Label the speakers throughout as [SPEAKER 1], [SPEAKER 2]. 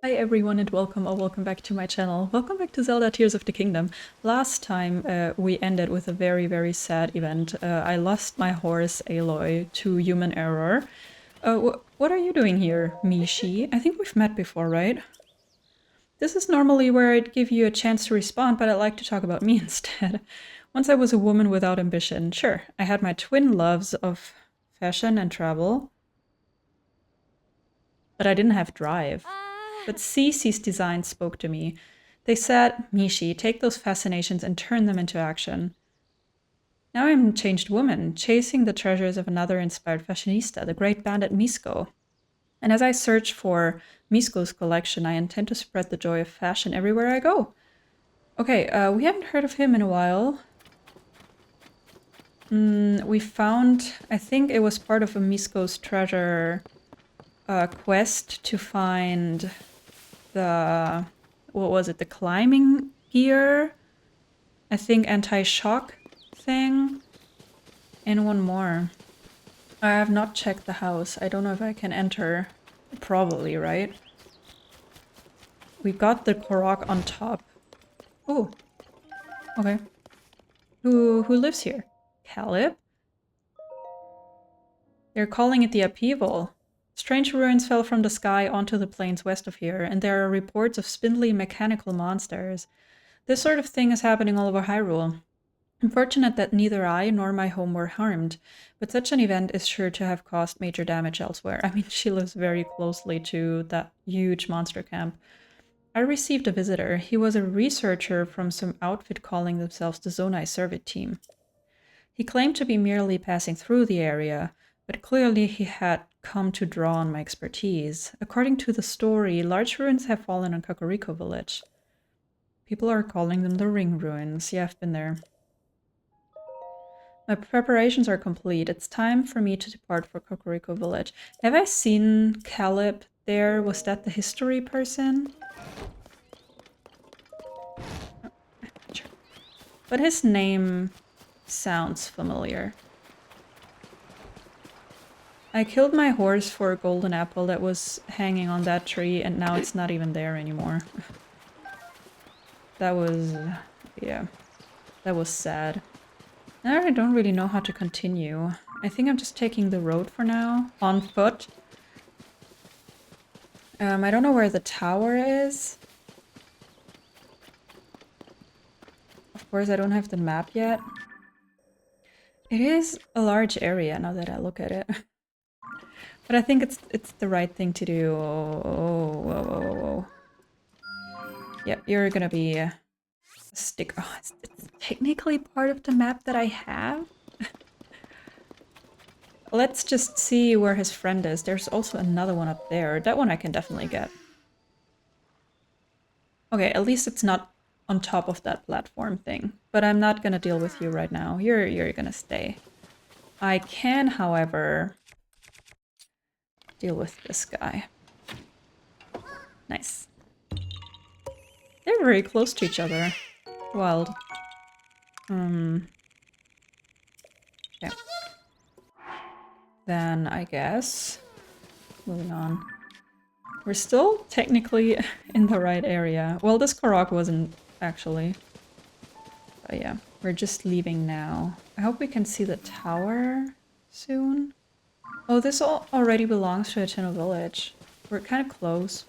[SPEAKER 1] Hi everyone and welcome or welcome back to my channel. Welcome back to Zelda Tears of the Kingdom. Last time we ended with a very sad event. I lost my horse Aloy to human error. What are you doing here, Mishi? I think we've met before, right? This is normally where I'd give you a chance to respond, but I'd like to talk about me instead. Once I was a woman without ambition. Sure, I had my twin loves of fashion and travel, but I didn't have drive. But Cece's design spoke to me. They said, Mishi, take those fascinations and turn them into action. Now I'm a changed woman, chasing the treasures of another inspired fashionista, the great bandit Misko. And as I search for Misko's collection, I intend to spread the joy of fashion everywhere I go. Okay, we haven't heard of him in a while. We found, I think it was part of a Misko's treasure quest to find the, what was it, the climbing gear? I think anti-shock thing. And one more. I have not checked the house. I don't know if I can enter. Probably, right? We got the Korok on top. Oh, okay. Who lives here? Caleb? They're calling it the upheaval. Strange ruins fell from the sky onto the plains west of here, and there are reports of spindly mechanical monsters. This sort of thing is happening all over Hyrule. I'm fortunate that neither I nor my home were harmed, but such an event is sure to have caused major damage elsewhere. I mean, she lives very closely to that huge monster camp. I received a visitor. He was a researcher from some outfit calling themselves the Zonai Servit Team. He claimed to be merely passing through the area, but clearly he had come to draw on my expertise. According to the story, large ruins have fallen on Kakariko Village. People are calling them the Ring Ruins. Yeah, I've been there. My preparations are complete. It's time for me to depart for Kakariko Village. Have I seen Caleb there? Was that the history person? Sure. But his name sounds familiar. I killed my horse for a golden apple that was hanging on that tree, and now it's not even there anymore. That was... yeah. That was sad. Now I don't really know how to continue. I think I'm just taking the road for now, on foot. I don't know where the tower is. Of course, I don't have the map yet. It is a large area now that I look at it. But I think it's the right thing to do. Oh, whoa. Yep, you're gonna be a stick. Oh, it's technically part of the map that I have. Let's just see where his friend is. There's also another one up there. That one I can definitely get. Okay, at least it's not on top of that platform thing. But I'm not gonna deal with you right now. You're gonna stay. I can, however, deal with this guy. Nice. They're very close to each other. Wild. Okay. Then I guess moving on. We're still technically in the right area. Well, this Korok wasn't actually. But yeah, we're just leaving now. I hope we can see the tower soon. Oh, this all already belongs to Hateno Village. We're kind of close.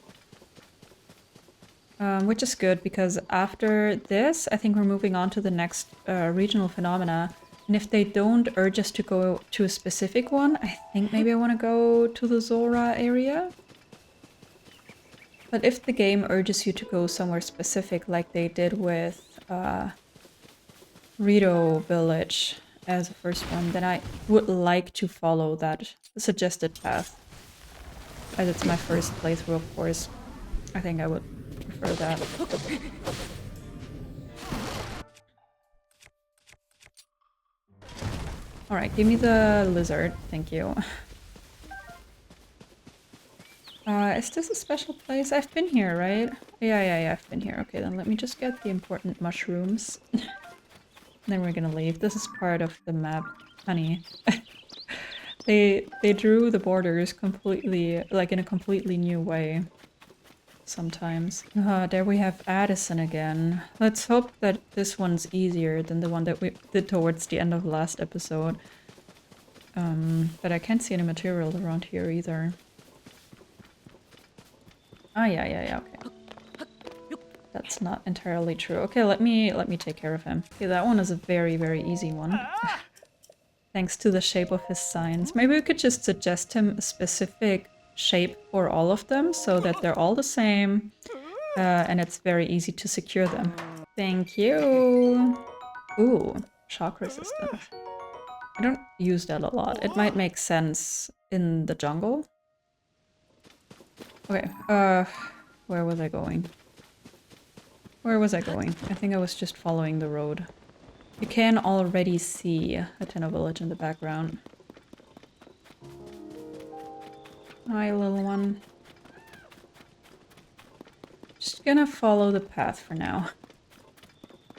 [SPEAKER 1] Which is good because after this, I think we're moving on to the next regional phenomena. And if they don't urge us to go to a specific one, I think maybe I want to go to the Zora area. But if the game urges you to go somewhere specific, like they did with Rito Village as the first one, then I would like to follow that suggested path. As it's my first playthrough, of course. I think I would prefer that. Alright, give me the lizard. Thank you. Is this a special place? I've been here, right? Yeah, I've been here. Okay, then let me just get the important mushrooms. Then we're gonna leave. This is part of the map. Honey. They drew the borders completely, like in a completely new way. Sometimes. There we have Addison again. Let's hope that this one's easier than the one that we did towards the end of the last episode. But I can't see any material around here either. Ah, yeah, okay. That's not entirely true. Okay, let me take care of him. Okay, that one is a very, very easy one. Thanks to the shape of his signs. Maybe we could just suggest him a specific shape for all of them so that they're all the same and it's very easy to secure them. Thank you! Ooh, shock resistant. I don't use that a lot. It might make sense in the jungle. Okay, where was I going? Where was I going? I think I was just following the road. You can already see Hateno Village in the background. Hi, little one. Just gonna follow the path for now.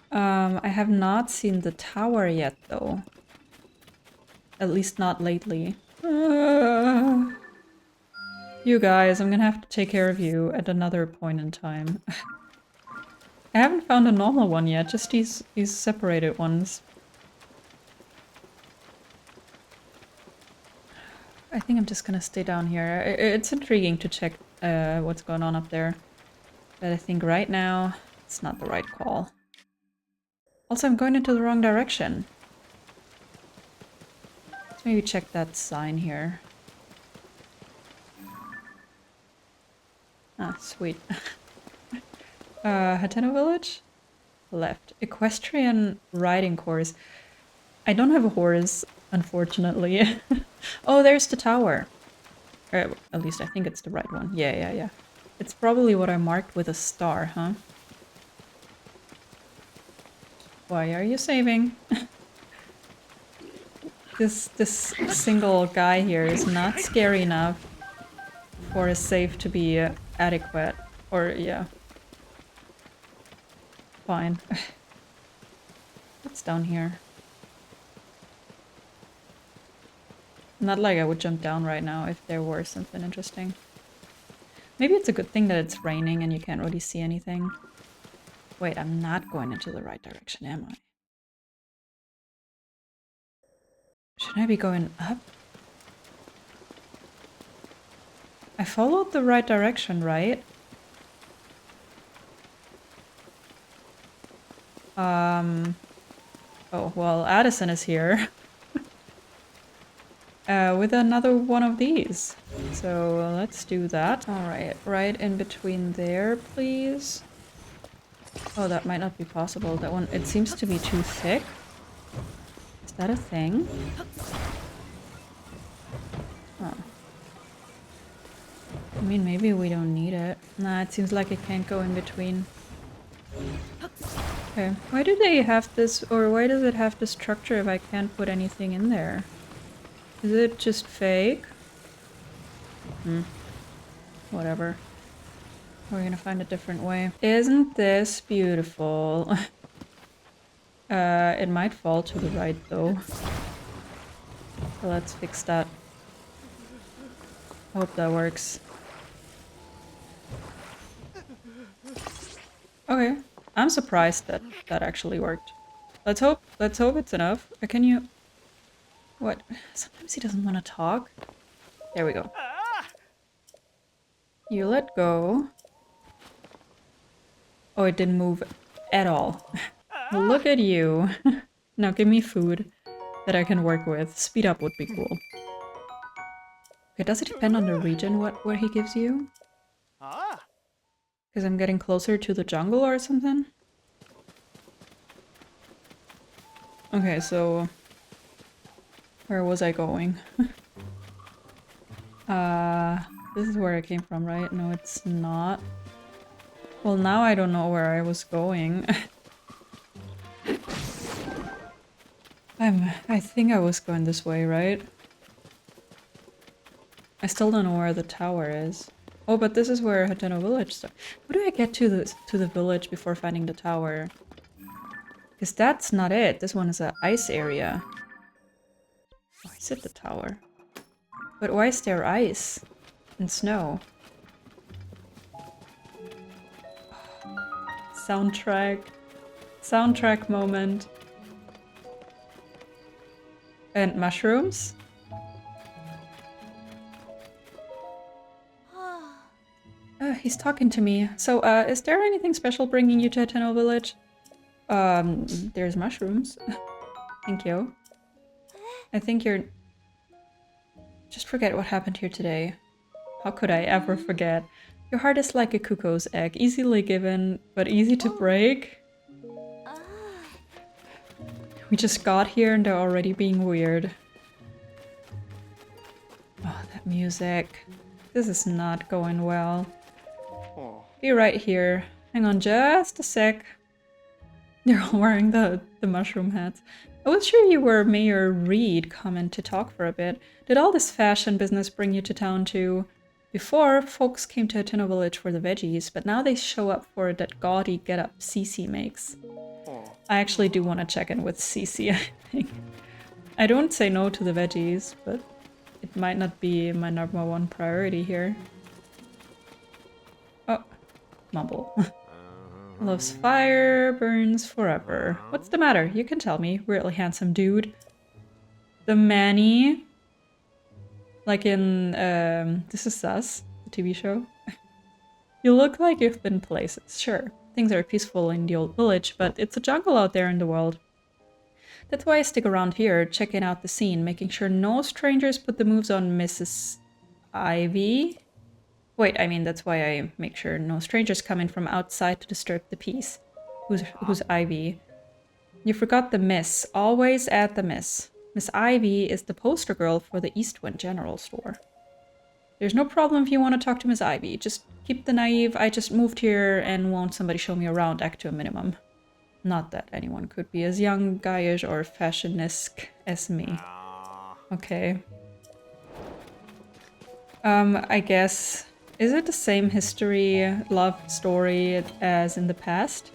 [SPEAKER 1] I have not seen the tower yet, though. At least not lately. You guys, I'm gonna have to take care of you at another point in time. I haven't found a normal one yet, just these separated ones. I think I'm just gonna stay down here. It's intriguing to check what's going on up there. But I think right now, it's not the right call. Also, I'm going into the wrong direction. Let's maybe check that sign here. Ah, sweet. Hateno Village? Left. Equestrian riding course. I don't have a horse, unfortunately. Oh, there's the tower. Or at least I think it's the right one. Yeah. It's probably what I marked with a star, huh? Why are you saving? This single guy here is not scary enough for a save to be adequate. Or, yeah. Fine. What's down here? Not like I would jump down right now if there were something interesting. Maybe it's a good thing that it's raining and you can't really see anything. Wait, I'm not going into the right direction, am I? Should I be going up? I followed the right direction, right? Oh, well, Addison is here. With another one of these. So let's do that. Alright, right in between there, please. Oh, that might not be possible. That one, it seems to be too thick. Is that a thing? Oh. I mean, maybe we don't need it. Nah, it seems like it can't go in between. Okay, why do they have this, or why does it have this structure if I can't put anything in there? Is it just fake? Whatever. We're gonna find a different way. Isn't this beautiful? It might fall to the right though. So let's fix that. Hope that works. Okay. I'm surprised that that actually worked. Let's hope it's enough. Can you... What? Sometimes he doesn't want to talk. There we go. You let go. Oh, it didn't move at all. Look at you. Now give me food that I can work with. Speed up would be cool. Okay, does it depend on the region where he gives you? Because I'm getting closer to the jungle or something? Okay, so... Where was I going? This is where I came from, right? No, it's not. Well, now I don't know where I was going. I think I was going this way, right? I still don't know where the tower is. Oh, but this is where Hateno Village starts. How do I get to the village before finding the tower? Because that's not it. This one is an ice area. Oh, is it the tower? But why is there ice and snow? Soundtrack. Soundtrack moment. And mushrooms? He's talking to me. So, is there anything special bringing you to Hateno Village? There's mushrooms. Thank you. I think you're... Just forget what happened here today. How could I ever forget? Your heart is like a cuckoo's egg, easily given, but easy to break. We just got here and they're already being weird. Oh, that music. This is not going well. Be right here. Hang on just a sec. They're all wearing the mushroom hats. I was sure you were Mayor Reed coming to talk for a bit. Did all this fashion business bring you to town too? Before, folks came to Hateno Village for the veggies, but now they show up for that gaudy getup Cece makes. I actually do want to check in with Cece, I think. I don't say no to the veggies, but it might not be my #1 priority here. Oh, mumble. Loves fire, burns forever. What's the matter? You can tell me, really handsome dude. The Manny. Like in, This Is Us, the TV show. You look like you've been places. Sure, things are peaceful in the old village, but it's a jungle out there in the world. That's why I stick around here, checking out the scene, making sure no strangers put the moves on Mrs. Ivy. Wait, I mean, that's why I make sure no strangers come in from outside to disturb the peace. Who's Ivy? You forgot the Miss. Always add the Miss. Miss Ivy is the poster girl for the Eastwind General Store. There's no problem if you want to talk to Miss Ivy. Just keep the naive, I just moved here and won't somebody show me around act to a minimum. Not that anyone could be as young, guyish, or fashionist as me. Okay. I guess... Is it the same history, love story as in the past?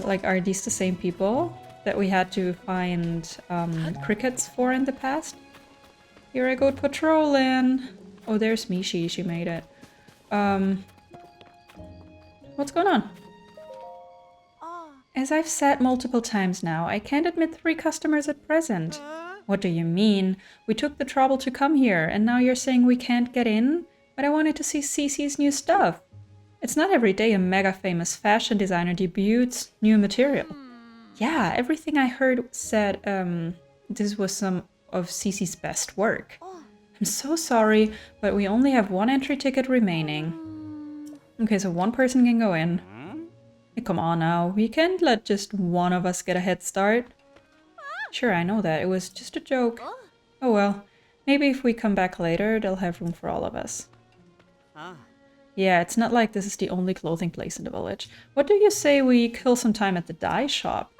[SPEAKER 1] Like, are these the same people that we had to find crickets for in the past? Here I go patrolling. Oh, there's Mishi. She made it. What's going on? As I've said multiple times now, I can't admit 3 customers at present. What do you mean? We took the trouble to come here, and now you're saying we can't get in? But I wanted to see Cece's new stuff. It's not every day a mega famous fashion designer debuts new material. Yeah, everything I heard said this was some of Cece's best work. I'm so sorry, but we only have 1 entry ticket remaining. Okay, so 1 person can go in. Hey, come on now, we can't let just one of us get a head start. Sure, I know that, it was just a joke. Oh well, maybe if we come back later, they'll have room for all of us. Yeah, it's not like this is the only clothing place in the village. What do you say we kill some time at the dye shop?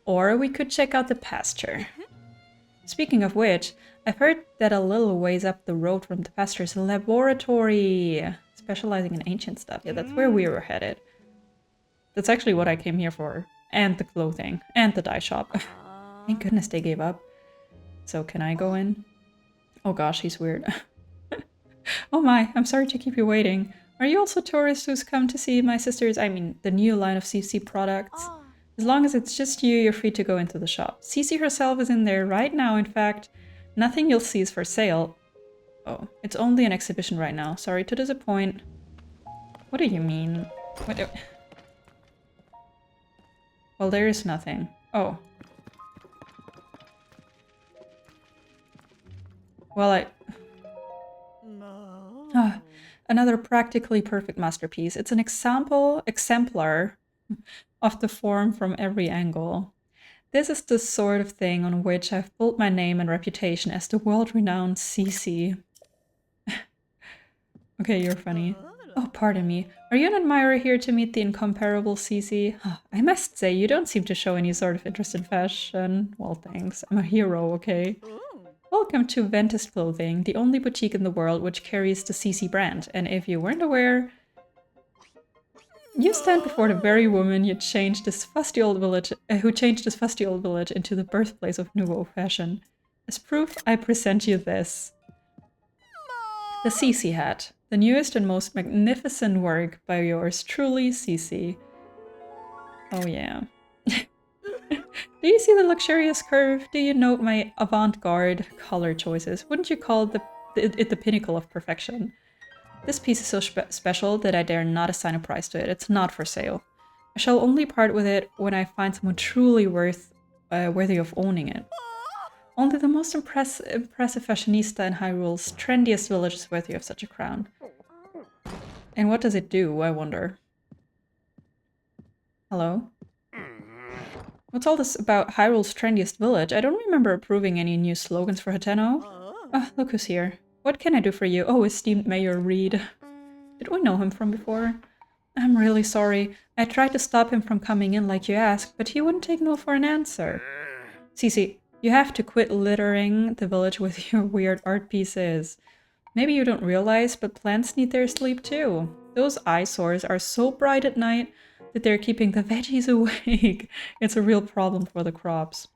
[SPEAKER 1] Or we could check out the pasture. Speaking of which, I've heard that a little ways up the road from the pasture is a laboratory specializing in ancient stuff. Yeah, that's where we were headed. That's actually what I came here for. And the clothing. And the dye shop. Thank goodness they gave up. So can I go in? Oh gosh, he's weird. Oh my, I'm sorry to keep you waiting. Are you also tourists who's come to see my sister's, the new line of Cece products? As long as it's just you, you're free to go into the shop. Cece herself is in there right now, in fact. Nothing you'll see is for sale. Oh, it's only an exhibition right now. Sorry to disappoint. What do you mean? What do... Well, there is nothing. Oh. Well, another practically perfect masterpiece. It's an exemplar of the form from every angle. This is the sort of thing on which I've built my name and reputation as the world-renowned Cece. Okay, you're funny. Oh, pardon me. Are you an admirer here to meet the incomparable Cece? I must say, you don't seem to show any sort of interest in fashion. Well, thanks. I'm a hero, okay? Welcome to Ventus Clothing, the only boutique in the world which carries the Cece brand. And if you weren't aware, you stand before the very woman who changed this fusty old village into the birthplace of nouveau fashion. As proof, I present you this. The Cece hat. The newest and most magnificent work by yours truly, Cece. Oh yeah. Do you see the luxurious curve? Do you note my avant-garde color choices? Wouldn't you call it the pinnacle of perfection? This piece is so special that I dare not assign a price to it. It's not for sale. I shall only part with it when I find someone truly worthy of owning it. Only the most impressive fashionista in Hyrule's trendiest village is worthy of such a crown. And what does it do, I wonder? Hello? What's all this about Hyrule's trendiest village? I don't remember approving any new slogans for Hateno. Ah, look who's here. What can I do for you? Oh, esteemed Mayor Reed. Did we know him from before? I'm really sorry. I tried to stop him from coming in like you asked, but he wouldn't take no for an answer. Cece, you have to quit littering the village with your weird art pieces. Maybe you don't realize, but plants need their sleep too. Those eyesores are so bright at night that they're keeping the veggies awake. It's a real problem for the crops.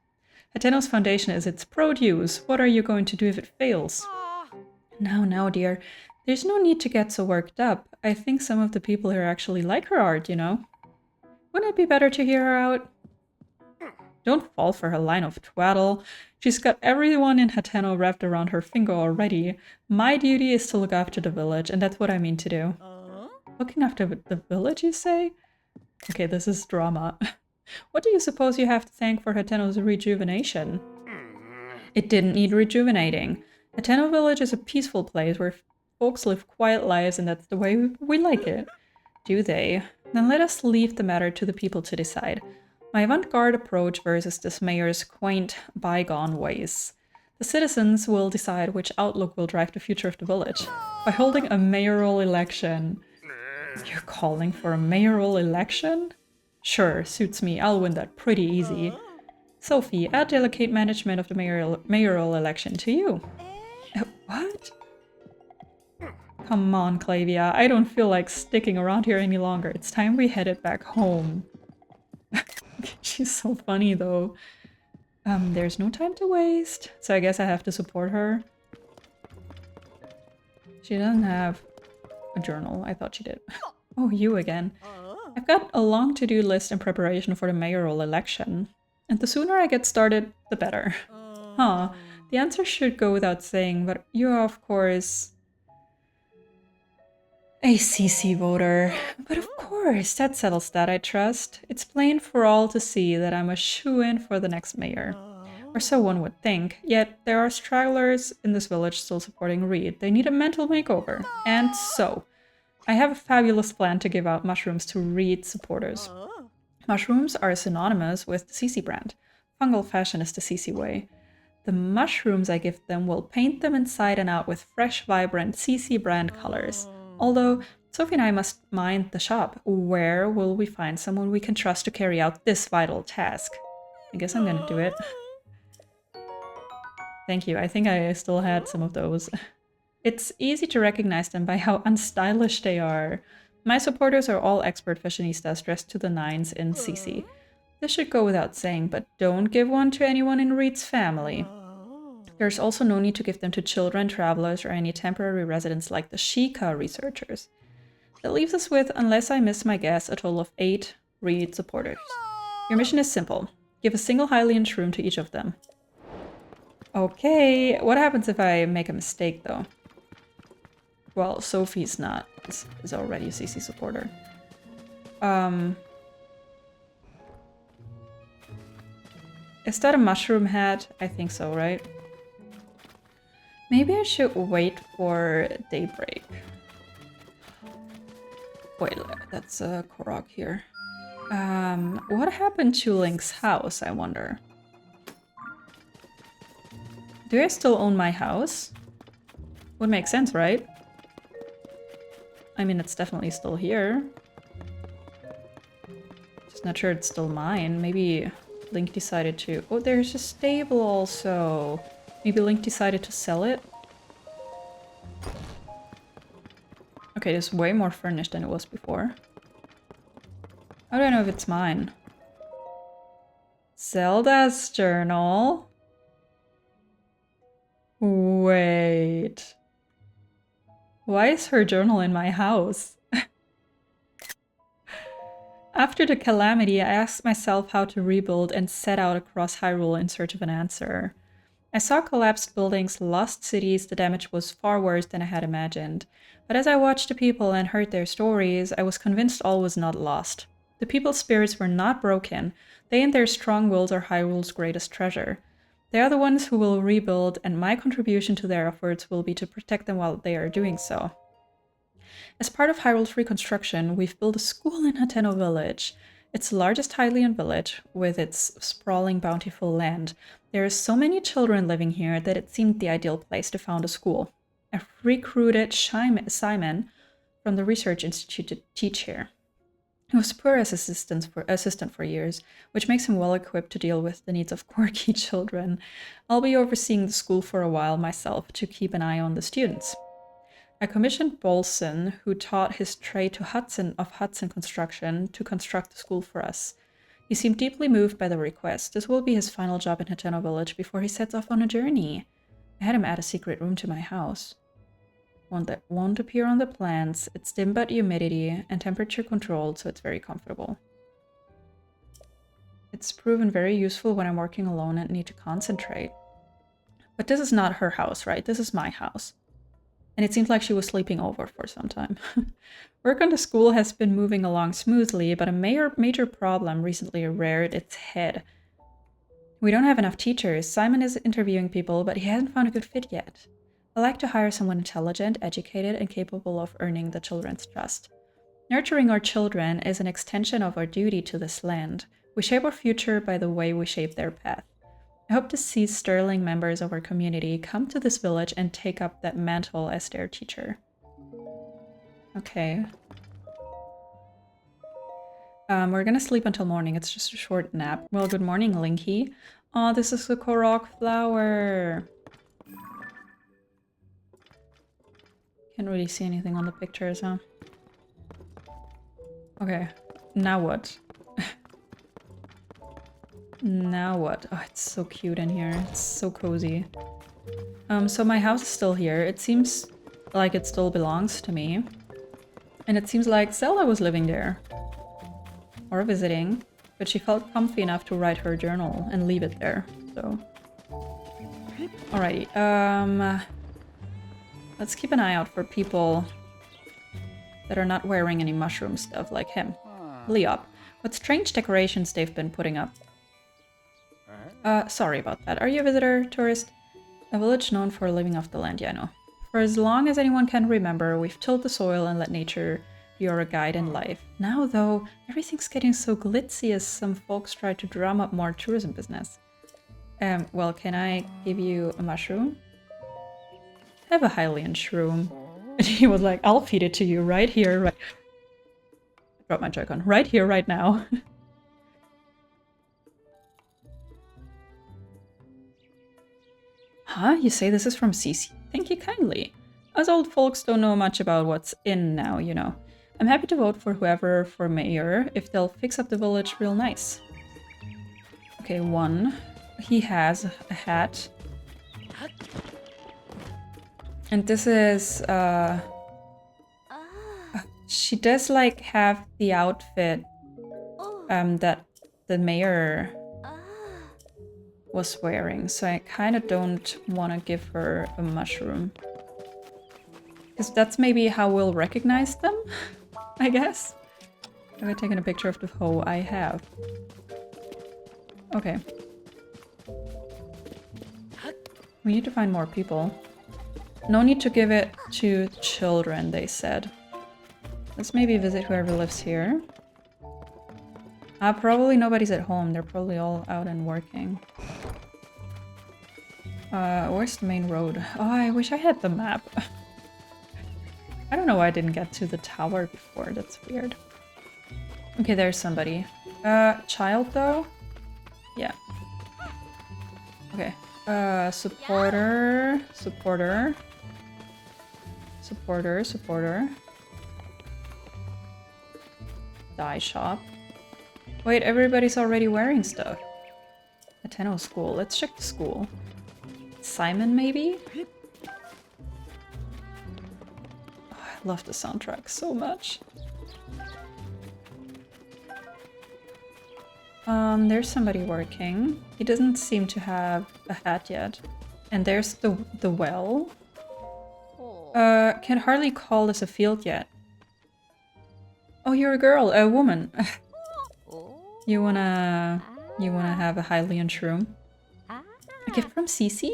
[SPEAKER 1] Hateno's foundation is its produce. What are you going to do if it fails? Now, dear. There's no need to get so worked up. I think some of the people here actually like her art, you know? Wouldn't it be better to hear her out? Don't fall for her line of twaddle. She's got everyone in Hateno wrapped around her finger already. My duty is to look after the village, and that's what I mean to do. Looking after the village, you say? Okay, this is drama. What do you suppose you have to thank for Hateno's rejuvenation? It didn't need rejuvenating. Hateno Village is a peaceful place where folks live quiet lives, and that's the way we like it. Do they? Then let us leave the matter to the people to decide. My avant-garde approach versus this mayor's quaint, bygone ways. The citizens will decide which outlook will drive the future of the village. By holding a mayoral election. You're calling for a mayoral election? Sure, suits me. I'll win that pretty easy. Sophie, I'll delegate management of the mayoral election to you. What? Come on, Clavia. I don't feel like sticking around here any longer. It's time we headed back home. She's so funny, though. There's no time to waste, so I guess I have to support her. She doesn't have a journal. I thought she did. Oh, you again. I've got a long to-do list in preparation for the mayoral election. And the sooner I get started, the better. Huh. The answer should go without saying, but you are, of course, a Cece voter. But of course, that settles that, I trust. It's plain for all to see that I'm a shoo-in for the next mayor. Or so one would think. Yet, there are stragglers in this village still supporting Reed. They need a mental makeover. And so, I have a fabulous plan to give out mushrooms to Reed supporters. Mushrooms are synonymous with the Cece brand. Fungal fashion is the Cece way. The mushrooms I give them will paint them inside and out with fresh, vibrant Cece brand colors. Although, Sophie and I must mind the shop. Where will we find someone we can trust to carry out this vital task? I guess I'm gonna do it. Thank you, I think I still had some of those. It's easy to recognize them by how unstylish they are. My supporters are all expert fashionistas dressed to the nines in Cece. This should go without saying, but don't give one to anyone in Reed's family. There's also no need to give them to children, travelers, or any temporary residents like the Sheikah researchers. That leaves us with, unless I miss my guess, a total of 8 Reed supporters. Your mission is simple. Give a single Hylian shroom to each of them. Okay, what happens if I make a mistake, though? Well, Sophie's not. Is already a CC supporter. Is that a mushroom hat? I think so, right? Maybe I should wait for daybreak. Wait, that's a Korok here. What happened to Link's house, I wonder? Do I still own my house? Would make sense, right? I mean, it's definitely still here. Just not sure it's still mine. Maybe Link decided to... Oh, there's a stable also. Maybe Link decided to sell it? Okay, it's way more furnished than it was before. How do I know if it's mine? Zelda's journal? Wait. Why is her journal in my house? After the calamity, I asked myself how to rebuild and set out across Hyrule in search of an answer. I saw collapsed buildings, lost cities, the damage was far worse than I had imagined. But as I watched the people and heard their stories, I was convinced all was not lost. The people's spirits were not broken. They and their strong wills are Hyrule's greatest treasure. They are the ones who will rebuild, and my contribution to their efforts will be to protect them while they are doing so. As part of Hyrule's reconstruction, we've built a school in Hateno Village. It's the largest Hylian village, with its sprawling, bountiful land. There are so many children living here that it seemed the ideal place to found a school. I've recruited Simon from the Research Institute to teach here. He was poor as assistant for years, which makes him well equipped to deal with the needs of quirky children. I'll be overseeing the school for a while myself to keep an eye on the students. I commissioned Bolson, who taught his trade to Hudson of Hudson Construction, to construct the school for us. He seemed deeply moved by the request. This will be his final job in Hateno Village before he sets off on a journey. I had him add a secret room to my house. One that won't appear on the plans. It's dim but humidity and temperature controlled, so it's very comfortable. It's proven very useful when I'm working alone and need to concentrate. But this is not her house, right? This is my house. And it seems like she was sleeping over for some time. Work on the school has been moving along smoothly, but a major problem recently reared its head. We don't have enough teachers. Simon is interviewing people, but he hasn't found a good fit yet. I like to hire someone intelligent, educated, and capable of earning the children's trust. Nurturing our children is an extension of our duty to this land. We shape our future by the way we shape their path. I hope to see sterling members of our community come to this village and take up that mantle as their teacher. Okay. We're gonna sleep until morning. It's just a short nap. Well, good morning, Linky. Oh, this is a Korok flower. Can't really see anything on the pictures, huh? Okay, now what? Now what? Oh, it's so cute in here. It's so cozy. So my house is still here. It seems like it still belongs to me. And it seems like Zelda was living there. Or visiting. But she felt comfy enough to write her journal and leave it there. So... Alrighty. Let's keep an eye out for people that are not wearing any mushroom stuff like him. Leop. What strange decorations they've been putting up. Sorry about that. Are you a visitor, tourist? A village known for living off the land, yeah, I know. For as long as anyone can remember, we've tilled the soil and let nature be our guide in life. Now, though, everything's getting so glitzy as some folks try to drum up more tourism business. Well, can I give you a mushroom? Have a Hylian shroom. And he was like, I'll feed it to you right here, right... Drop my Joy-Con. Right here, right now. Huh? You say this is from Cece? Thank you kindly. Us old folks don't know much about what's in now, you know. I'm happy to vote for whoever for mayor if they'll fix up the village real nice. Okay, one. He has a hat. And this is, she does, like, have the outfit, that the mayor was wearing, so I kind of don't want to give her a mushroom. Because that's maybe how we'll recognize them, I guess. I've taken a picture of the hoe I have. Okay. We need to find more people. No need to give it to children, they said. Let's maybe visit whoever lives here. Probably nobody's at home. They're probably all out and working. Where's the main road? Oh, I wish I had the map. I don't know why I didn't get to the tower before. That's weird. Okay, there's somebody. Child though? Yeah. Okay. Supporter. Supporter. Supporter. Supporter. Dye shop. Wait, everybody's already wearing stuff. Hateno school. Let's check the school. Simon, maybe? love the soundtrack so much. There's somebody working. He doesn't seem to have a hat yet. And there's the well. Can hardly call this a field yet. Oh, you're a girl, a woman. You wanna have a Hylian shroom? A gift from Cece?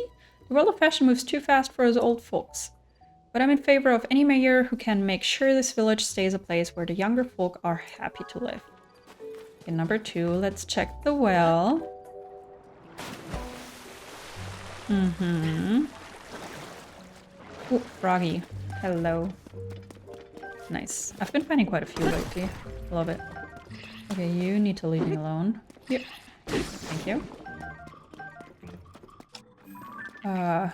[SPEAKER 1] The world of fashion moves too fast for us old folks. But I'm in favor of any mayor who can make sure this village stays a place where the younger folk are happy to live. Okay, number 2, let's check the well. Ooh, Froggy. Hello. Nice. I've been finding quite a few lately. Love it. Okay, you need to leave me alone. Here. Thank you. Oh,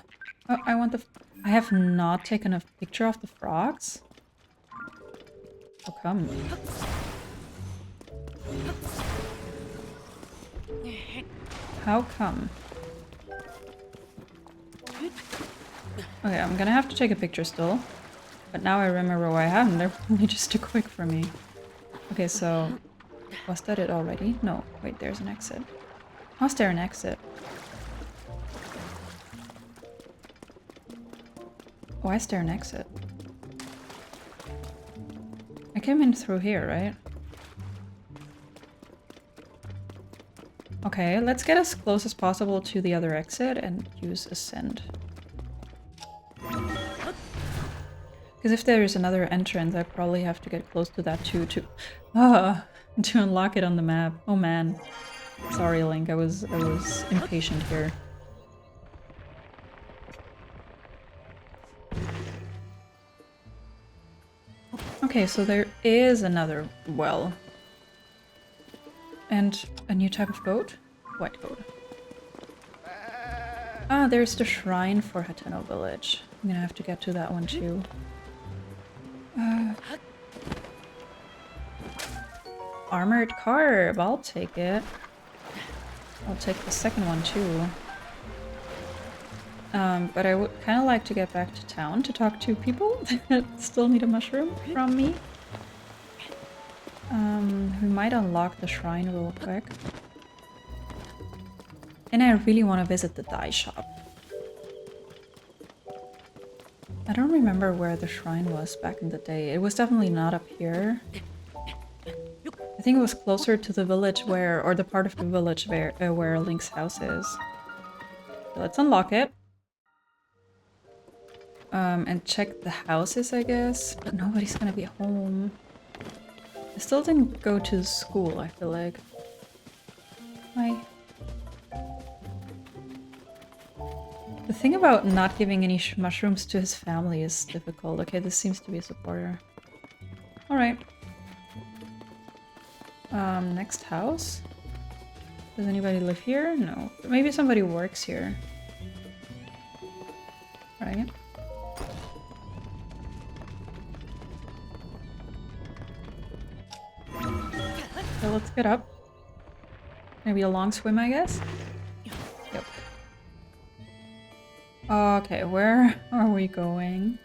[SPEAKER 1] I want the... I have not taken a picture of the frogs? How come? How come? Okay, I'm gonna have to take a picture still. But now I remember why I haven't. They're probably just too quick for me. Okay, so... Was that it already? No. Wait, there's an exit. How's there an exit? Why is there an exit? I came in through here, right? Okay, let's get as close as possible to the other exit and use ascend. Because if there is another entrance, I probably have to get close to that too to unlock it on the map. Oh man. Sorry, Link, I was impatient here. Okay, so there is another well. And a new type of goat? White goat. Ah, there's the shrine for Hateno Village. I'm gonna have to get to that one too. Armored carb, I'll take it. I'll take the second one too. But I would kind of like to get back to town to talk to people that still need a mushroom from me. We might unlock the shrine real quick. And I really want to visit the dye shop. I don't remember where the shrine was back in the day. It was definitely not up here. I think it was closer to the village where, or the part of the village where Link's house is. So let's unlock it. And check the houses, I guess. But nobody's gonna be home. I still didn't go to school, I feel like. Hi. The thing about not giving any mushrooms to his family is difficult. Okay, this seems to be a supporter. Alright. Next house? Does anybody live here? No. But maybe somebody works here. Right. So let's get up. Maybe a long swim, I guess? Yep. Okay, where are we going?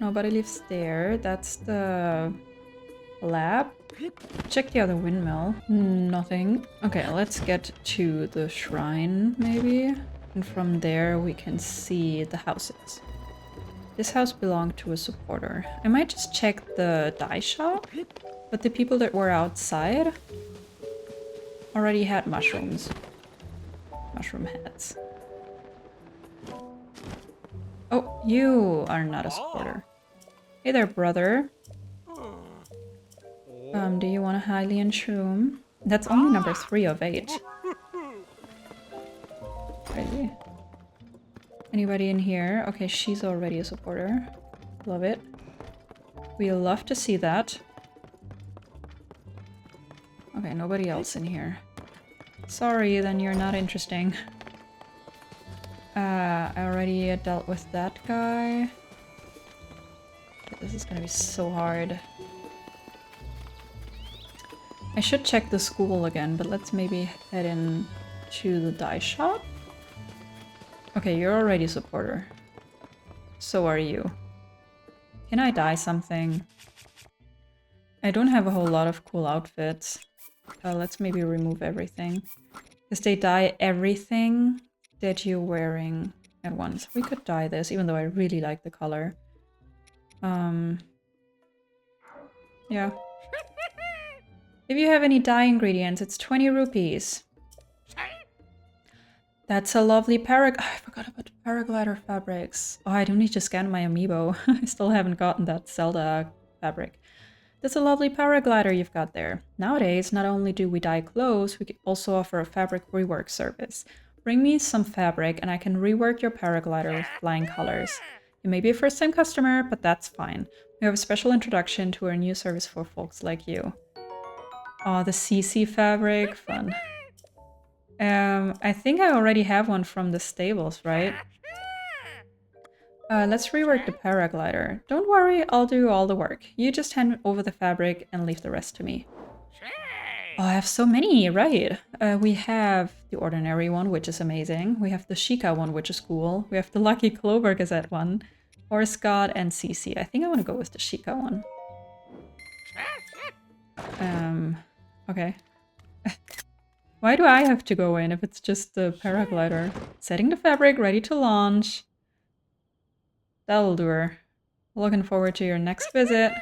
[SPEAKER 1] Nobody lives there. That's the lab. Check the other windmill. Nothing. Okay, let's get to the shrine, maybe. And from there we can see the houses. This house belonged to a supporter. I might just check the dye shop. But the people that were outside already had mushrooms. Mushroom heads. Oh, you are not a supporter. Hey there, brother. Do you want a Hylian shroom? That's only number 3 of 8. Crazy. Anybody in here? Okay, she's already a supporter. Love it. We love to see that. Okay, nobody else in here. Sorry, then you're not interesting. I already dealt with that guy. Okay, this is gonna be so hard. I should check the school again, but let's maybe head in to the dye shop. Okay, you're already a supporter. So are you. Can I dye something? I don't have a whole lot of cool outfits. Let's maybe remove everything. Because they dye everything that you're wearing at once. We could dye this, even though I really like the color. Yeah. If you have any dye ingredients, it's 20 rupees. That's a lovely I forgot about the paraglider fabrics. Oh, I do need to scan my amiibo. I still haven't gotten that Zelda fabric. That's a lovely paraglider you've got there. Nowadays, not only do we dye clothes, we can also offer a fabric rework service. Bring me some fabric and I can rework your paraglider with flying colors. You may be a first-time customer, but that's fine. We have a special introduction to our new service for folks like you. Oh, the Cece fabric, fun. I think I already have one from the stables, right? Let's rework the paraglider. Don't worry, I'll do all the work. You just hand over the fabric and leave the rest to me. Oh, I have so many, right? We have the ordinary one, which is amazing. We have the Sheikah one, which is cool. We have the Lucky Clover Gazette one. Horse God and Cece. I think I want to go with the Sheikah one. Okay. Why do I have to go in if it's just the paraglider? Setting the fabric, ready to launch. That'll do her. Looking forward to your next visit.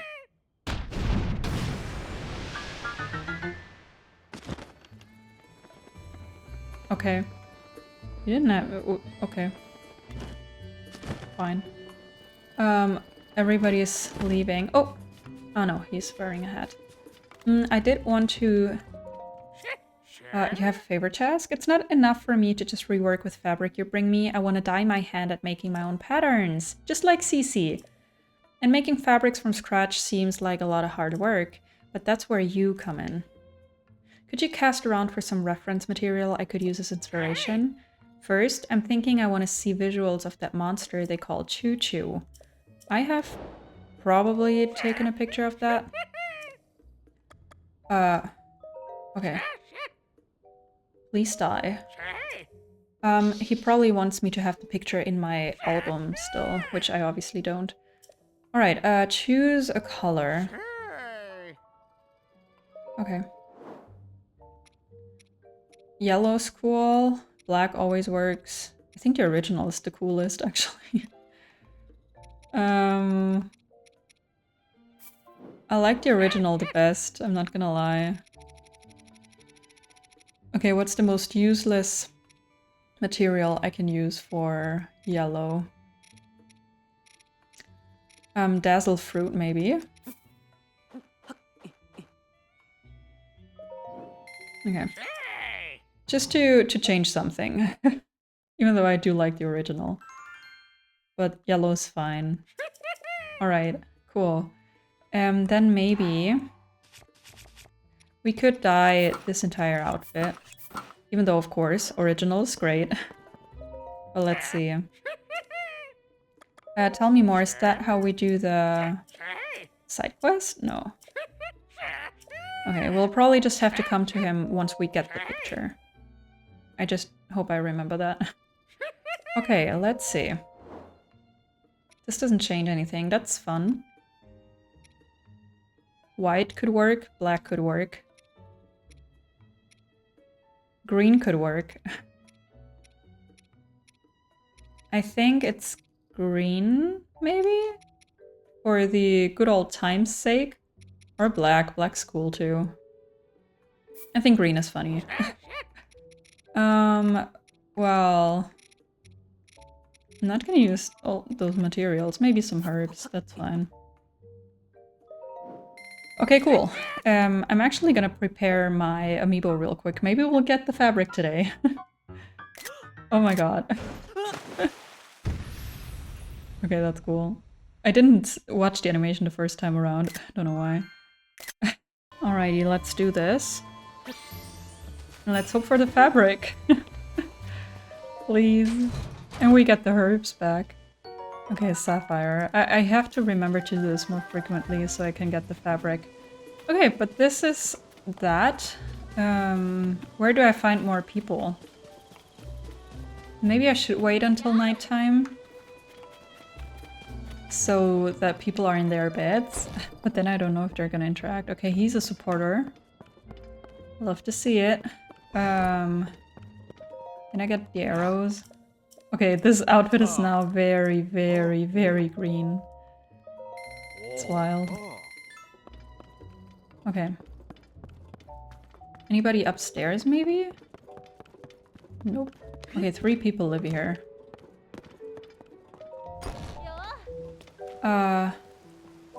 [SPEAKER 1] Okay. You didn't have... Okay. Fine. Everybody's leaving. Oh! Oh no, he's wearing a hat. I did want to... you have a favor task? It's not enough for me to just rework with fabric you bring me. I want to dye my hand at making my own patterns. Just like Cece. And making fabrics from scratch seems like a lot of hard work. But that's where you come in. Could you cast around for some reference material I could use as inspiration? First, I'm thinking I want to see visuals of that monster they call Choo Choo. I have probably taken a picture of that. Okay. Please die. He probably wants me to have the picture in my album still, which I obviously don't. Alright, choose a color. Okay. Yellow's cool. Black always works. I think the original is the coolest, actually. I like the original the best, I'm not gonna lie. Okay, what's the most useless material I can use for yellow? Dazzle fruit, maybe. Okay. Just to change something. Even though I do like the original. But yellow's fine. Alright, cool. Then maybe we could dye this entire outfit. Even though, of course, original is great. But let's see. Tell me more, is that how we do the side quest? No. Okay, we'll probably just have to come to him once we get the picture. I just hope I remember that. Okay, let's see. This doesn't change anything, that's fun. White could work, black could work. Green could work. I think it's green, maybe? For the good old time's sake. Or black. Black's cool too. I think green is funny. Well... I'm not gonna use all those materials. Maybe some herbs, that's fine. Okay, cool. I'm actually gonna prepare my amiibo real quick. Maybe we'll get the fabric today. Oh my god. Okay, that's cool. I didn't watch the animation the first time around. Don't know why. Alrighty, let's do this. And let's hope for the fabric. Please. And we get the herbs back. Okay, sapphire. I have to remember to do this more frequently so I can get the fabric. Okay, but this is that. Where do I find more people? Maybe I should wait until nighttime. so that people are in their beds. But then I don't know if they're gonna interact. Okay, he's a supporter. Love to see it. Can I get the arrows? Okay, this outfit is now very, very, very green. It's wild. Okay. Anybody upstairs, maybe? Nope. Okay, 3 people live here.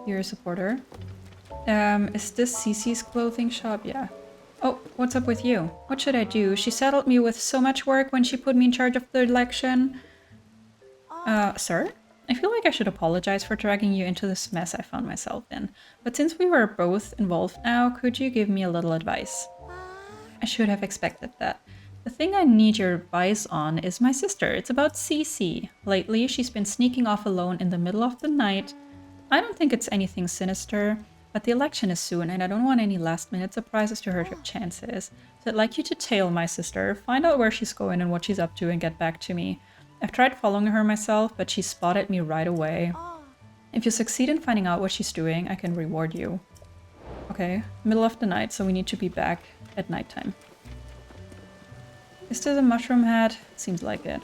[SPEAKER 1] You're a supporter. Is this Cece's clothing shop? Yeah. Oh, what's up with you? What should I do? She saddled me with so much work when she put me in charge of the election. Sir? I feel like I should apologize for dragging you into this mess I found myself in. But since we were both involved now, could you give me a little advice? I should have expected that. The thing I need your advice on is my sister. It's about Cece. Lately, she's been sneaking off alone in the middle of the night. I don't think it's anything sinister, but the election is soon and I don't want any last-minute surprises to hurt her chances. So I'd like you to tail my sister, find out where she's going and what she's up to and get back to me. I've tried following her myself, but she spotted me right away. If you succeed in finding out what she's doing, I can reward you. Okay, middle of the night, so we need to be back at nighttime. Is this a mushroom hat? Seems like it.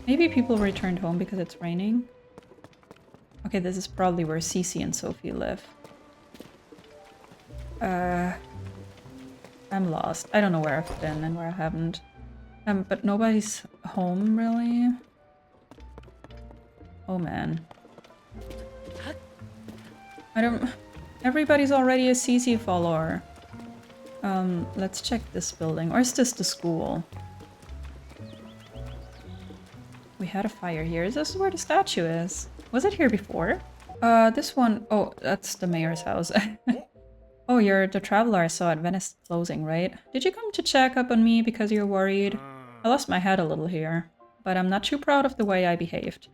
[SPEAKER 1] Maybe people returned home because it's raining. Okay, this is probably where Cece and Sophie live. I'm lost. I don't know where I've been and where I haven't. But nobody's home, really? Oh man. Everybody's already a Cece follower. Let's check this building. Or is this the school? We had a fire here. Is this where the statue is? Was it here before? This one... Oh, that's the mayor's house. Oh, you're the traveler I saw at Venice closing, right? Did you come to check up on me because you're worried? I lost my head a little here, but I'm not too proud of the way I behaved.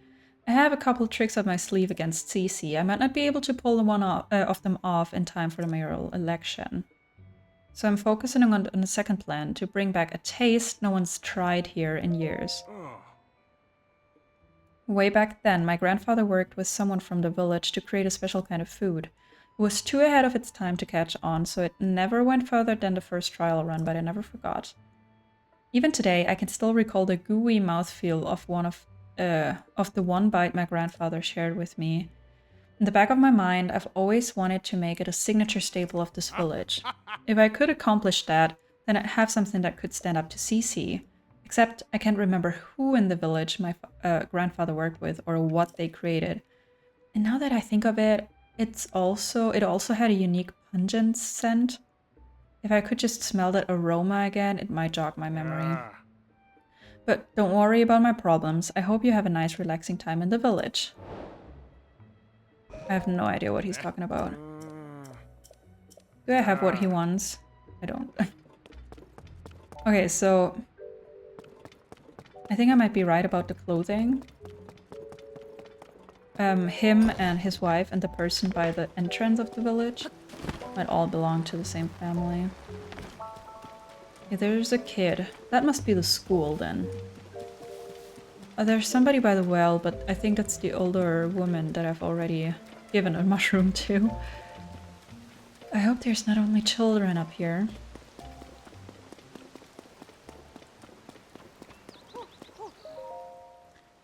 [SPEAKER 1] I have a couple tricks up my sleeve against Cece. I might not be able to pull of them off in time for the mayoral election. So I'm focusing on the second plan, to bring back a taste no one's tried here in years. Way back then, my grandfather worked with someone from the village to create a special kind of food. It was too ahead of its time to catch on, so it never went further than the first trial run, but I never forgot. Even today, I can still recall the gooey mouthfeel of the one bite my grandfather shared with me. In the back of my mind, I've always wanted to make it a signature staple of this village. If I could accomplish that, then I'd have something that could stand up to Cece. Except I can't remember who in the village my grandfather worked with or what they created. And now that I think of it, it also had a unique pungent scent. If I could just smell that aroma again, it might jog my memory. But don't worry about my problems. I hope you have a nice relaxing time in the village. I have no idea what he's talking about. Do I have what he wants? I don't. Okay, so... I think I might be right about the clothing. Him and his wife and the person by the entrance of the village might all belong to the same family. Yeah, there's a kid. That must be the school then. There's somebody by the well, but I think that's the older woman that I've already given a mushroom to. I hope there's not only children up here.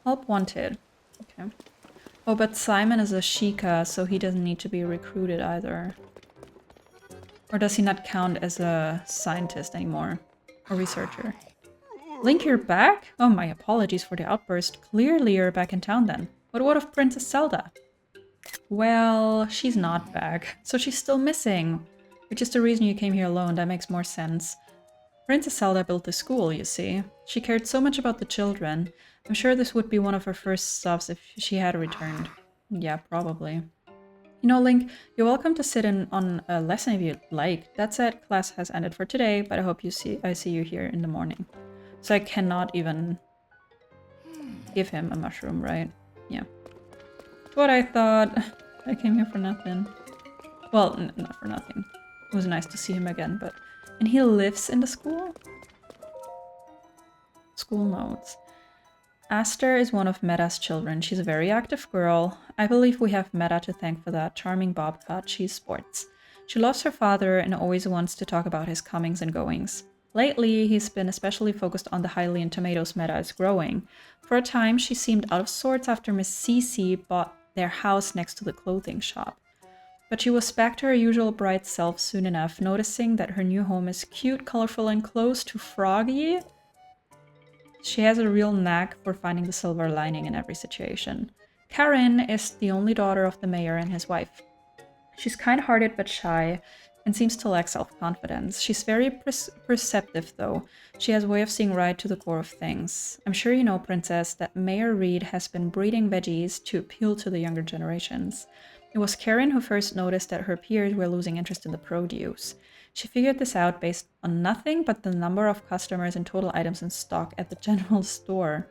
[SPEAKER 1] Help wanted. Okay. Oh, but Simon is a Sheikah, so he doesn't need to be recruited either. Or does he not count as a scientist anymore? Or researcher? Link, you're back? Oh, my apologies for the outburst. Clearly you're back in town then. What of Princess Zelda? Well, she's not back, so she's still missing. Which is the reason you came here alone, that makes more sense. Princess Zelda built the school, you see. She cared so much about the children. I'm sure this would be one of her first stops if she had returned. Yeah, probably. You know, Link, you're welcome to sit in on a lesson if you'd like. That said, class has ended for today, but I hope I see you here in the morning. So I cannot even give him a mushroom, right? Yeah. That's what I thought. I came here for nothing. Well, not for nothing. It was nice to see him again, but... And he lives in the school? School notes. Aster is one of Meta's children. She's a very active girl. I believe we have Meta to thank for that charming bob cut she sports. She loves her father and always wants to talk about his comings and goings. Lately, he's been especially focused on the Hylian tomatoes Meta is growing. For a time, she seemed out of sorts after Miss Cece bought their house next to the clothing shop. But she was back to her usual bright self soon enough, noticing that her new home is cute, colorful, and close to froggy. She has a real knack for finding the silver lining in every situation. Karen is the only daughter of the mayor and his wife. She's kind-hearted but shy, and seems to lack self-confidence. She's very perceptive, though. She has a way of seeing right to the core of things. I'm sure you know, Princess, that Mayor Reed has been breeding veggies to appeal to the younger generations. It was Karen who first noticed that her peers were losing interest in the produce. She figured this out based on nothing but the number of customers and total items in stock at the general store.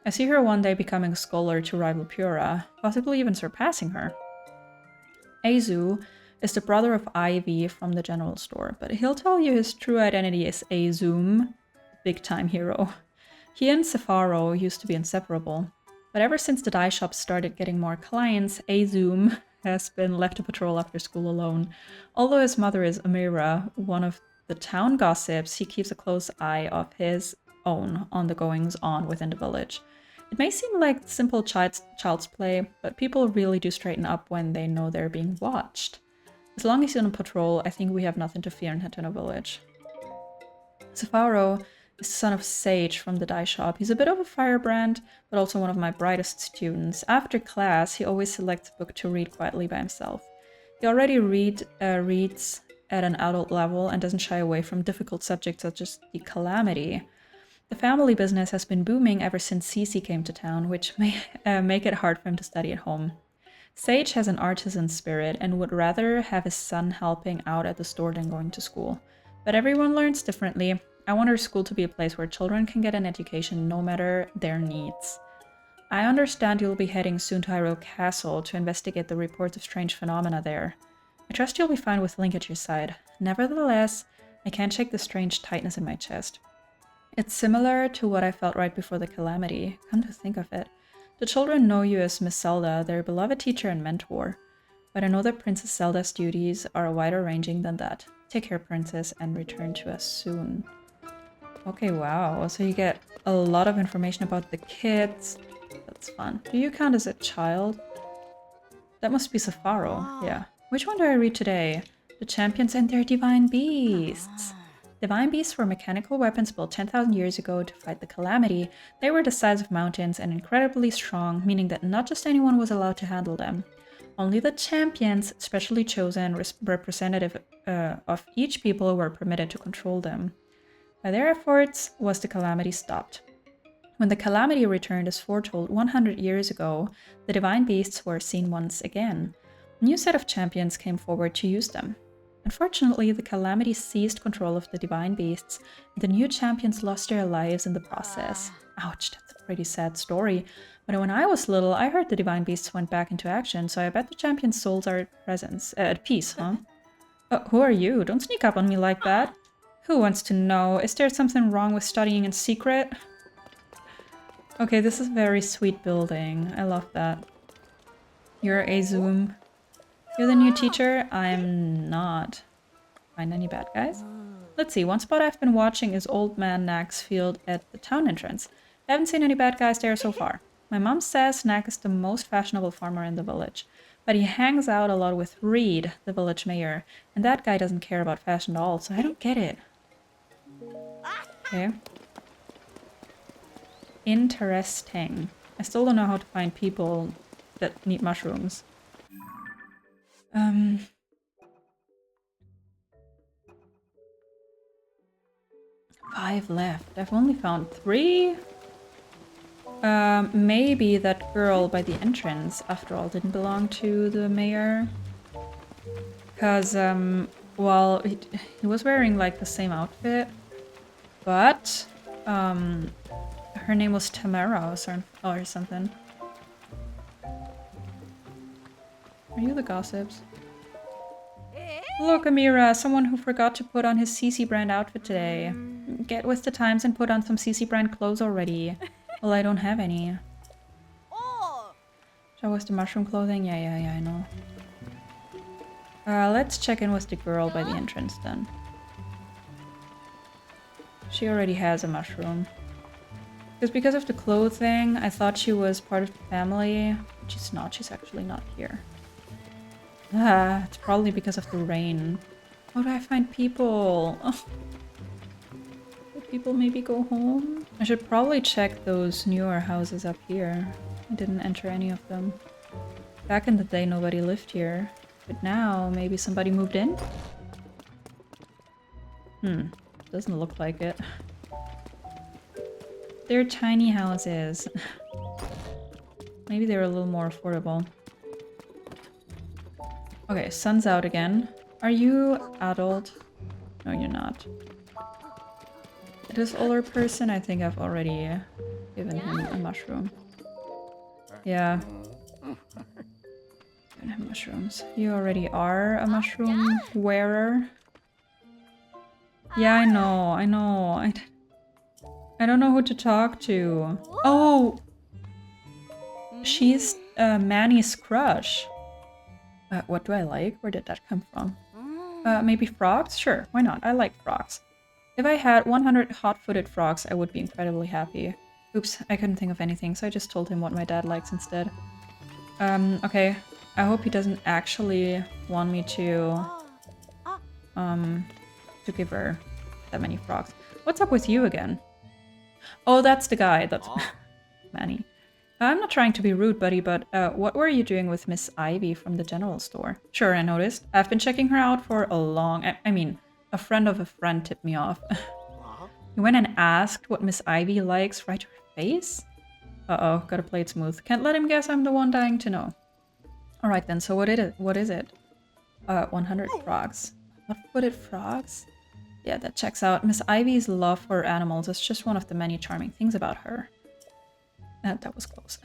[SPEAKER 1] I see her one day becoming a scholar to rival Pura, possibly even surpassing her. Azu is the brother of Ivy from the general store, but he'll tell you his true identity is Azum, big-time hero. He and Sefaro used to be inseparable, but ever since the dye shop started getting more clients, Azum has been left to patrol after school alone. Although his mother is Amira, one of the town gossips, he keeps a close eye of his own on the goings-on within the village. It may seem like simple child's play, but people really do straighten up when they know they're being watched. As long as he's on patrol, I think we have nothing to fear in Hateno Village. Sefaro is the son of Sage from the dye shop. He's a bit of a firebrand, but also one of my brightest students. After class, he always selects a book to read quietly by himself. He already reads at an adult level and doesn't shy away from difficult subjects such as the Calamity. The family business has been booming ever since Cece came to town, which may make it hard for him to study at home. Sage has an artisan spirit and would rather have his son helping out at the store than going to school. But everyone learns differently. I want our school to be a place where children can get an education no matter their needs. I understand you'll be heading soon to Hyrule Castle to investigate the reports of strange phenomena there. I trust you'll be fine with Link at your side. Nevertheless, I can't shake the strange tightness in my chest. It's similar to what I felt right before the Calamity, come to think of it. The children know you as Miss Zelda, their beloved teacher and mentor. But I know that Princess Zelda's duties are wider ranging than that. Take care, Princess, and return to us soon. Okay, wow. So you get a lot of information about the kids. That's fun. Do you count as a child? That must be Sefaro, yeah. Which one do I read today? The Champions and their Divine Beasts. Divine beasts were mechanical weapons built 10,000 years ago to fight the Calamity. They were the size of mountains and incredibly strong, meaning that not just anyone was allowed to handle them. Only the champions, specially chosen representative of each people, were permitted to control them. By their efforts was the Calamity stopped. When the Calamity returned as foretold 100 years ago, the Divine Beasts were seen once again. A new set of champions came forward to use them. Unfortunately, the Calamity seized control of the Divine Beasts, and the new champions lost their lives in the process. Ouch, that's a pretty sad story. But when I was little, I heard the Divine Beasts went back into action, so I bet the champions' souls are at peace, huh? Who are you? Don't sneak up on me like that. Who wants to know? Is there something wrong with studying in secret? Okay, this is a very sweet building. I love that. You're Azum. You're the new teacher? I'm not. Find any bad guys? Let's see, one spot I've been watching is Old Man Knack's field at the town entrance. I haven't seen any bad guys there so far. My mom says Knack is the most fashionable farmer in the village, but he hangs out a lot with Reed, the village mayor, and that guy doesn't care about fashion at all, so I don't get it. Okay. Interesting. I still don't know how to find people that need mushrooms. 5 left. I've only found 3. Maybe that girl by the entrance, after all, didn't belong to the mayor. Because, well, he was wearing, like, the same outfit. But, her name was Tamara or something. Are you the gossips? Look, Amira, someone who forgot to put on his Cece brand outfit today. Get with the times and put on some Cece brand clothes already. Well, I don't have any. That was the mushroom clothing? Yeah, I know. Let's check in with the girl by the entrance then. She already has a mushroom. Because of the clothing, I thought she was part of the family. She's not. She's actually not here. Ah, it's probably because of the rain. How do I find people? Oh. Would people maybe go home? I should probably check those newer houses up here. I didn't enter any of them. Back in the day, nobody lived here. But now, maybe somebody moved in? Doesn't look like it. They're tiny houses. Maybe they're a little more affordable. Okay, sun's out again. Are you adult? No, you're not. This older person, I think I've already given him a mushroom. Yeah. Don't have mushrooms. You already are a mushroom wearer. Yeah, I know. I don't know who to talk to. Oh! She's Manny's crush. What do I like? Where did that come from? Maybe frogs? Sure, why not? I like frogs. If I had 100 hot-footed frogs, I would be incredibly happy. Oops, I couldn't think of anything, so I just told him what my dad likes instead. Okay. I hope he doesn't actually want me to give her that many frogs. What's up with you again? Oh, that's the guy. That's Manny. I'm not trying to be rude, buddy, but what were you doing with Miss Ivy from the general store? Sure, I noticed. I've been checking her out for a long... I mean, a friend of a friend tipped me off. You went and asked what Miss Ivy likes right to her face? Uh-oh, gotta play it smooth. Can't let him guess I'm the one dying to know. Alright then, so what is it? 100 frogs. Hot-footed frogs? Yeah, that checks out. Miss Ivy's love for animals is just one of the many charming things about her. That was close.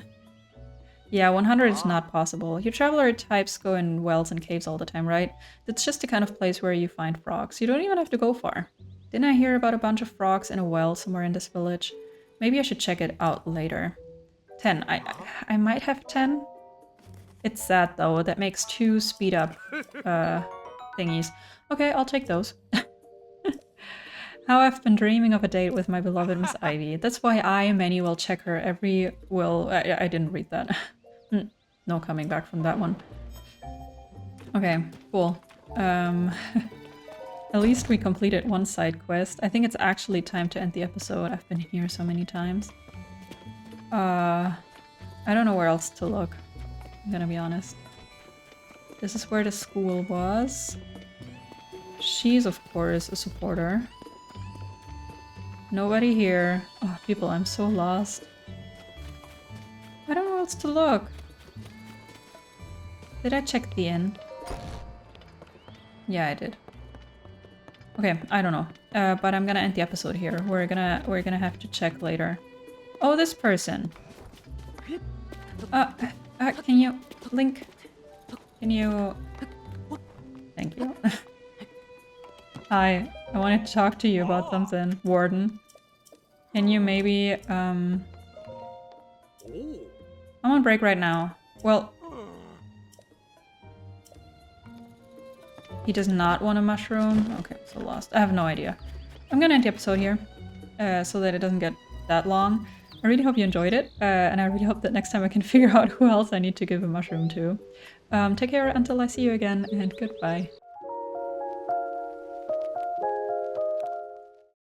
[SPEAKER 1] Yeah, 100 is not possible. You traveler types go in wells and caves all the time, right? It's just the kind of place where you find frogs. You don't even have to go far. Didn't I hear about a bunch of frogs in a well somewhere in this village? Maybe I should check it out later. 10. I might have 10. It's sad though. That makes 2 speed up thingies. Okay, I'll take those. How I've been dreaming of a date with my beloved Miss Ivy. That's why I, Manny, will check her every... Well, I didn't read that. No coming back from that one. Okay, cool. At least we completed one side quest. I think it's actually time to end the episode. I've been here so many times. I don't know where else to look. I'm gonna be honest. This is where the school was. She's, of course, a supporter. Nobody here. Oh, people, I'm so lost. I don't know where else to look. Did I check the inn? Yeah, I did. Okay, I don't know. But I'm gonna end the episode here. We're gonna have to check later. Oh, this person. Can you... Link? Can you... Thank you. Hi, I wanted to talk to you about something, Warden. Can you maybe, I'm on break right now. Well... He does not want a mushroom? Okay, so lost. I have no idea. I'm gonna end the episode here, so that it doesn't get that long. I really hope you enjoyed it, and I really hope that next time I can figure out who else I need to give a mushroom to. Take care until I see you again, and goodbye.